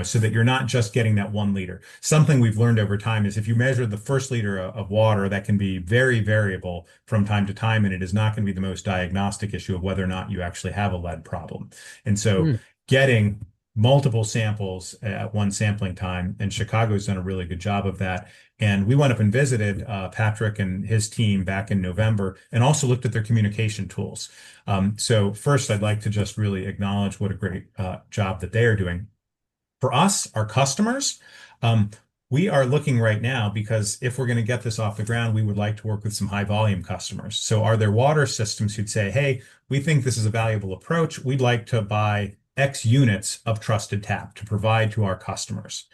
so that you're not just getting that 1 liter. Something we've learned over time is if you measure the first liter of water, that can be very variable from time to time, and it is not going to be the most diagnostic issue of whether or not you actually have a lead problem. And so Hmm. getting multiple samples at one sampling time, and Chicago's done a really good job of that. And we went up and visited Patrick and his team back in November and also looked at their communication tools. So first, I'd like to just really acknowledge what a great job that they are doing. For us, our customers, we are looking right now because if we're going to get this off the ground, we would like to work with some high volume customers. So are there water systems who'd say, hey, we think this is a valuable approach. We'd like to buy X units of Trusted Tap to provide to our customers.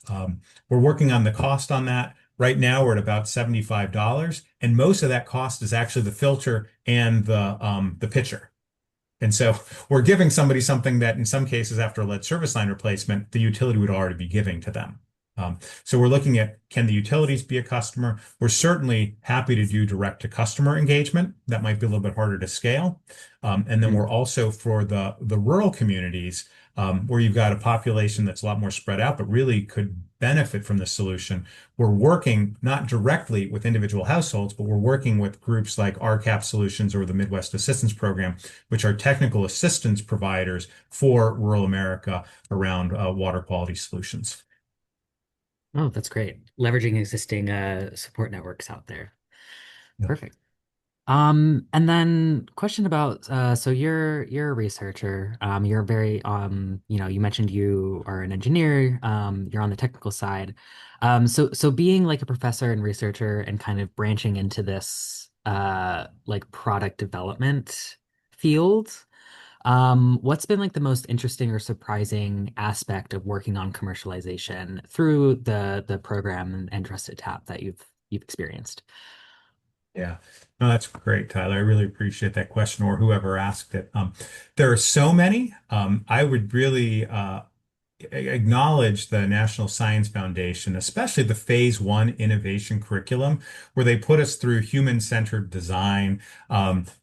We're working on the cost on that. Right now, we're at about $75, and most of that cost is actually the filter and the pitcher. And so we're giving somebody something that in some cases after a lead service line replacement, the utility would already be giving to them. So we're looking at, can the utilities be a customer? We're certainly happy to do direct to customer engagement. That might be a little bit harder to scale. And then we're also for the rural communities where you've got a population that's a lot more spread out, but really could benefit from this solution. We're working not directly with individual households, but we're working with groups like RCAP Solutions or the Midwest Assistance Program, which are technical assistance providers for rural America around water quality solutions. Oh, that's great. Leveraging existing support networks out there. Yep. Perfect. And then question about so you're a researcher. You're very you mentioned you are an engineer, you're on the technical side. So being like a professor and researcher and kind of branching into this like product development field, what's been like the most interesting or surprising aspect of working on commercialization through the program and Trusted Tap that you've experienced? Yeah. No, that's great, Tyler. I really appreciate that question or whoever asked it. There are so many. I would really acknowledge the National Science Foundation, especially the Phase One innovation curriculum, where they put us through human-centered design,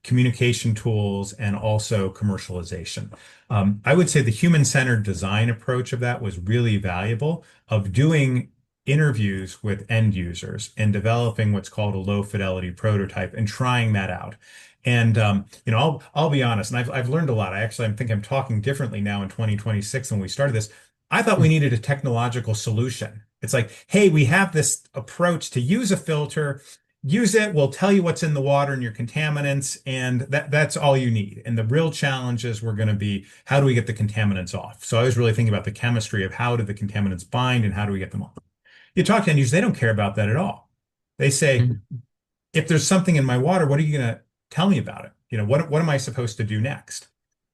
communication tools, and also commercialization. I would say the human-centered design approach of that was really valuable, of doing interviews with end users and developing what's called a low fidelity prototype and trying that out. And I'll be honest, and I've learned a lot. I think I'm talking differently now in 2026 than when we started this. I thought we needed a technological solution. It's like, hey, we have this approach to use a filter, use it, we'll tell you what's in the water and your contaminants, and that's all you need. And the real challenges were going to be how do we get the contaminants off? So I was really thinking about the chemistry of how do the contaminants bind and how do we get them off? You talk to end users, they don't care about that at all. They say, Mhm. if there's something in my water, what are you going to tell me about it? What am I supposed to do next?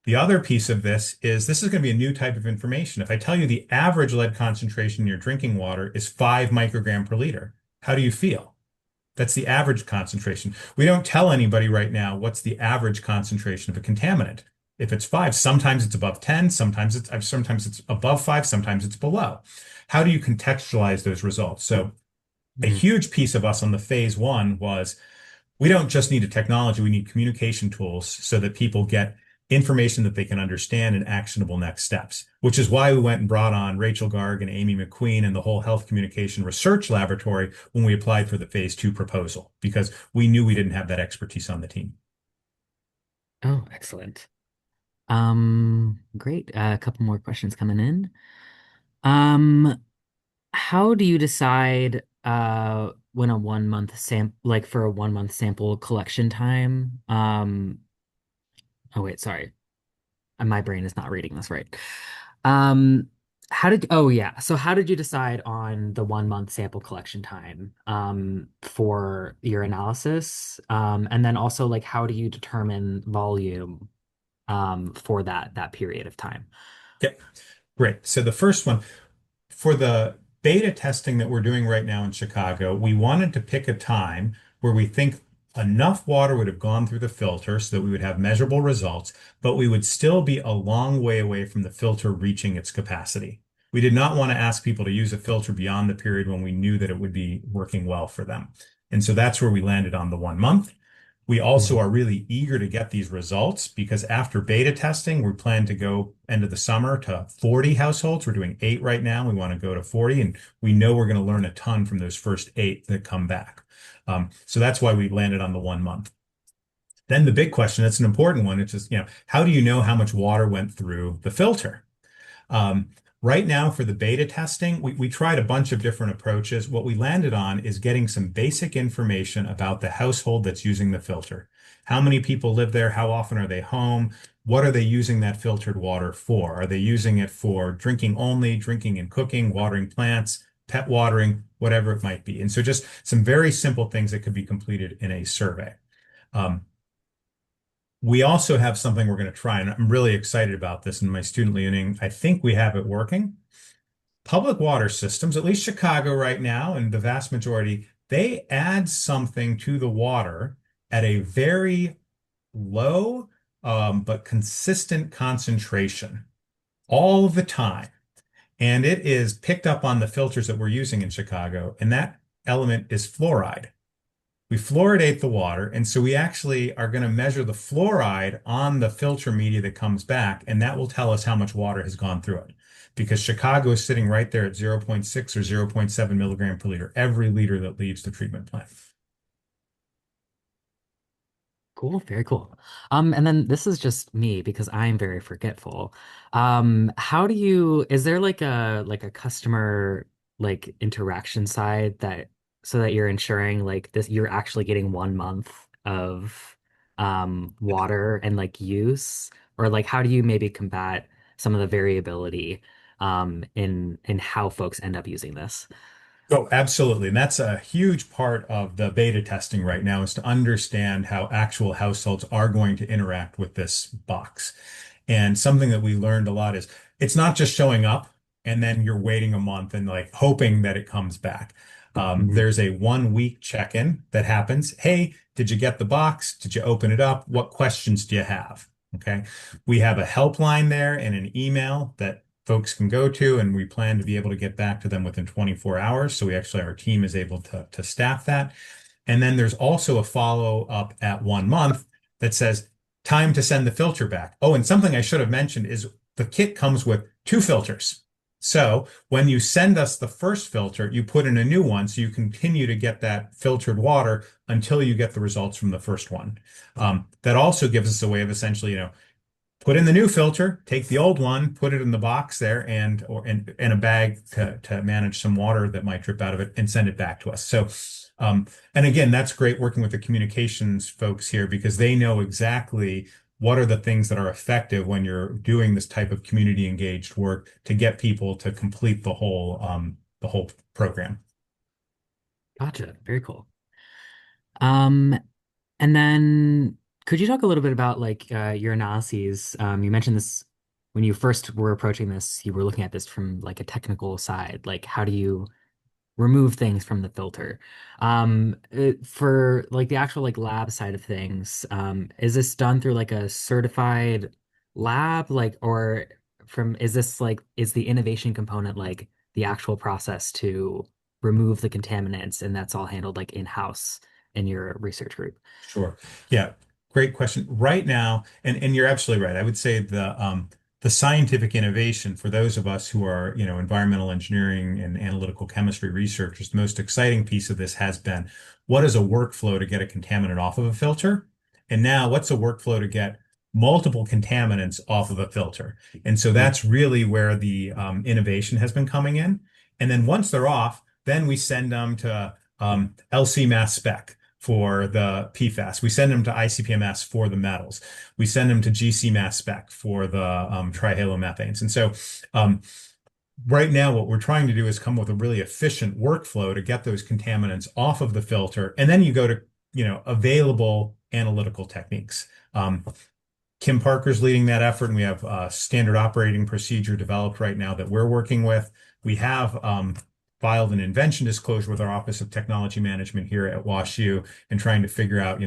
The other piece of this is going to be a new type of information. If I tell you the average lead concentration in your drinking water is 5 microgram per liter, how do you feel? That's the average concentration. We don't tell anybody right now what's the average concentration of a contaminant. If it's 5, sometimes it's above 10, sometimes it's above 5, sometimes it's below. How do you contextualize those results? So a Mhm. huge piece of us on the phase one was we don't just need a technology, we need communication tools so that people get information that they can understand and actionable next steps, which is why we went and brought on Rachel Garg and Amy McQueen and the whole health communication research laboratory when we applied for the phase two proposal, because we knew we didn't have that expertise on the team. Oh, excellent. Great. A couple more questions coming in. Um, how do you decide when a 1 month like for a 1 month sample collection time? Oh wait, sorry. My brain is not reading this right. Um, oh yeah. So how did you decide on the 1 month sample collection time for your analysis? And then also like how do you determine volume for that period of time? Okay, great. So the first one, for the beta testing that we're doing right now in Chicago, we wanted to pick a time where we think enough water would have gone through the filter so that we would have measurable results, but we would still be a long way away from the filter reaching its capacity. We did not want to ask people to use a filter beyond the period when we knew that it would be working well for them. And so that's where we landed on the 1 month. We also Mhm. are really eager to get these results because after beta testing, we plan to go end of the summer to 40 households. We're doing 8 right now. We want to go to 40, and we know we're going to learn a ton from those first 8 that come back. So that's why we landed on the 1 month. Then the big question, it's an important one. It's just, how do you know how much water went through the filter? Um, right now, for the beta testing, we tried a bunch of different approaches. What we landed on is getting some basic information about the household that's using the filter. How many people live there? How often are they home? What are they using that filtered water for? Are they using it for drinking only, drinking and cooking, watering plants, pet watering, whatever it might be? And so just some very simple things that could be completed in a survey. Um, we also have something we're going to try, and I'm really excited about this in my student learning. I think we have it working. Public water systems, at least Chicago right now, and the vast majority, they add something to the water at a very low, but consistent concentration all the time. And it is picked up on the filters that we're using in Chicago, and that element is fluoride. We fluoridate the water, and so we actually are going to measure the fluoride on the filter media that comes back, and that will tell us how much water has gone through it. Because Chicago is sitting right there at zero point 0.6 or 0.7 milligram per liter, every liter that leaves the treatment plant. Cool, very cool. And then this is just me because I'm very forgetful. Is there like a customer like interaction side that so that you're ensuring like this you're actually getting 1 month of water and like use, or like how do you maybe combat some of the variability in how folks end up using this? Oh, absolutely. And that's a huge part of the beta testing right now is to understand how actual households are going to interact with this box. And something that we learned a lot is it's not just showing up and then you're waiting a month and like hoping that it comes back. Mhm. There's a 1 week check-in that happens. Hey, did you get the box? Did you open it up? What questions do you have? Okay. We have a helpline there and an email that folks can go to, and we plan to be able to get back to them within 24 hours. So we actually, our team is able to staff that. And then there's also a follow up at 1 month that says, time to send the filter back. Oh, and something I should have mentioned is the kit comes with 2 filters. So when you send us the first filter, you put in a new one so you continue to get that filtered water until you get the results from the first one. That also gives us a way of essentially, put in the new filter, take the old one, put it in the box there and a bag to manage some water that might drip out of it and send it back to us. So and again, that's great working with the communications folks here because they know exactly what are the things that are effective when you're doing this type of community engaged work to get people to complete the whole program. Gotcha. Very cool. Um, and then could you talk a little bit about like your analyses? You mentioned this when you first were approaching this, you were looking at this from like a technical side. Like how do you remove things from the filter? For like the actual like lab side of things, is this done through like a certified lab, like, or from is this like is the innovation component like the actual process to remove the contaminants, and that's all handled like in-house in your research group? Sure. Yeah. Great question. Right now, and you're absolutely right. I would say the scientific innovation for those of us who are, environmental engineering and analytical chemistry researchers, the most exciting piece of this has been what is a workflow to get a contaminant off of a filter? And now what's a workflow to get multiple contaminants off of a filter? And so Mm. that's really where the innovation has been coming in. And then once they're off, then we send them to LC mass spec for the PFAS. We send them to ICP-MS for the metals. We send them to GC mass spec for the trihalomethanes. And so um, right now, what we're trying to do is come with a really efficient workflow to get those contaminants off of the filter. And then you go to, available analytical techniques. Kim Parker's leading that effort, and we have a standard operating procedure developed right now that we're working with. We have filed an invention disclosure with our Office of Technology Management here at WashU and trying to figure out,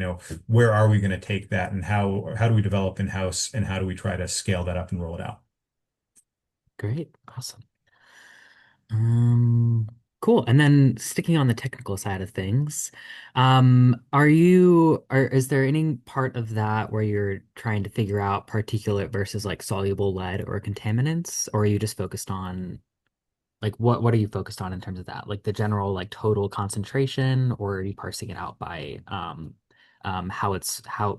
where are we going to take that and how do we develop in-house and how do we try to scale that up and roll it out? Great. Awesome. Um, cool. And then sticking on the technical side of things, is there any part of that where you're trying to figure out particulate versus like soluble lead or contaminants, or are you just focused on like what are you focused on in terms of that? Like the general like total concentration, or are you parsing it out by how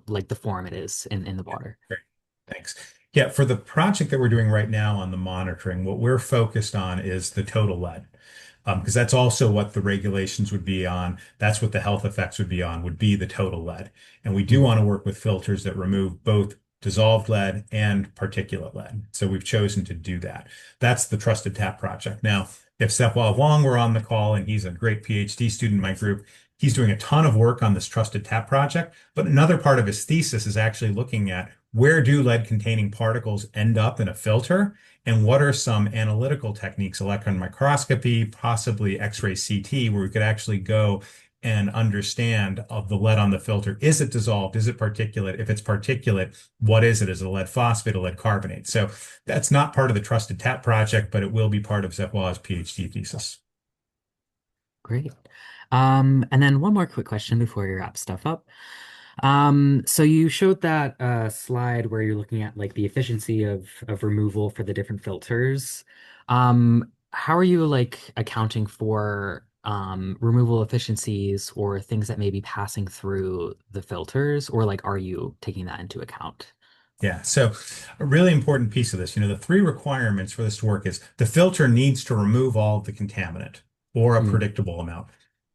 like the form it is in the Yeah, water? great. Thanks. Yeah, for the project that we're doing right now on the monitoring, what we're focused on is the total lead. Because that's also what the regulations would be on. That's what the health effects would be on, would be the total lead. And we do Mm, want to work with filters that remove both dissolved lead and particulate lead. So we've chosen to do that. That's the Trusted Tap project. Now, if Sepwell Wong were on the call, and he's a great PhD student in my group, he's doing a ton of work on this Trusted Tap project. But another part of his thesis is actually looking at where do lead containing particles end up in a filter? And what are some analytical techniques, electron microscopy, possibly X-ray CT, where we could actually go and understand of the lead on the filter. Is it dissolved? Is it particulate? If it's particulate, what is it? Is it a lead phosphate, a lead carbonate? So that's not part of the Trusted Tap project, but it will be part of Zepwala's PhD thesis. great. And then one more quick question before you wrap stuff up. So you showed that slide where you're looking at like the efficiency of removal for the different filters. How are you like accounting for removal efficiencies or things that may be passing through the filters, or like are you taking that into account? Yeah. So a really important piece of this, the three requirements for this to work is the filter needs to remove all of the contaminant or a Mm. predictable amount.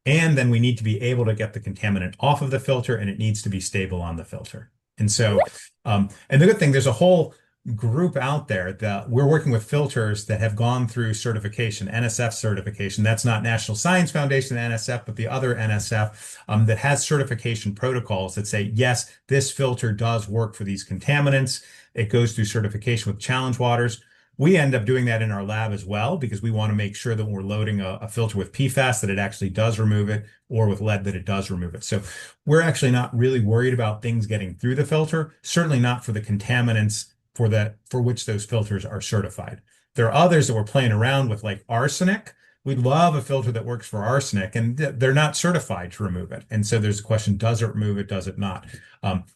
And then we need to be able to get the contaminant off of the filter and it needs to be stable on the filter. And so, and the good thing, there's a whole group out there that we're working with filters that have gone through certification, NSF certification. That's not National Science Foundation, NSF, but the other NSF that has certification protocols that say, yes, this filter does work for these contaminants. It goes through certification with challenge waters. We end up doing that in our lab as well because we want to make sure that when we're loading a filter with PFAS that it actually does remove it, or with lead that it does remove it. So we're actually not really worried about things getting through the filter, certainly not for the contaminants for which those filters are certified. There are others that we're playing around with, like arsenic. We'd love a filter that works for arsenic, and they're not certified to remove it. And so there's a question, does it remove it, does it not?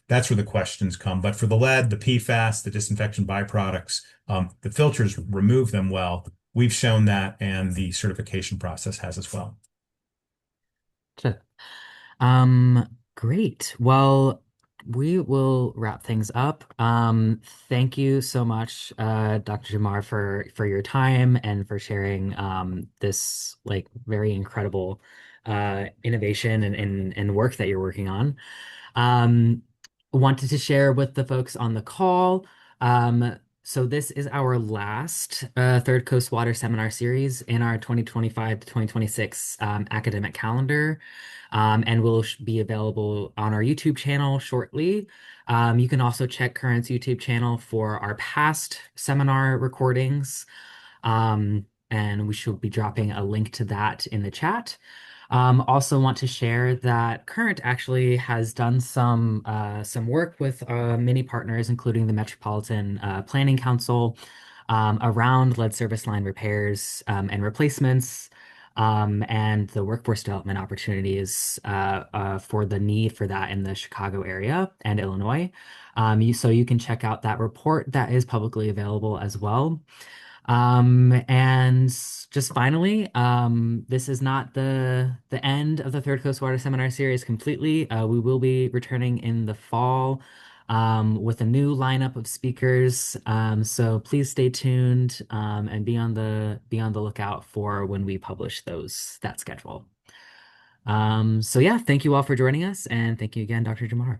That's where the questions come. But for the lead, the PFAS, the disinfection byproducts, the filters remove them well. We've shown that, and the certification process has as well. Sure. Great. Well, we will wrap things up. Thank you so much, Dr. Giammar, for your time and for sharing this like very incredible innovation and work that you're working on. Um, Wanted to share with the folks on the call. So this is our last Third Coast Water Seminar Series in our 2025 to 2026 academic calendar, and will be available on our YouTube channel shortly. You can also check Current's YouTube channel for our past seminar recordings, and we should be dropping a link to that in the chat. Also want to share that Current actually has done some work with many partners, including the Metropolitan Planning Council, around lead service line repairs and replacements, and the workforce development opportunities for the need for that in the Chicago area and Illinois. So you can check out that report that is publicly available as well. And just finally, this is not the end of the Third Coast Water Seminar Series completely. We will be returning in the fall with a new lineup of speakers. So please stay tuned and be on the lookout for when we publish that schedule. So yeah, thank you all for joining us, and thank you again, Dr. Giammar.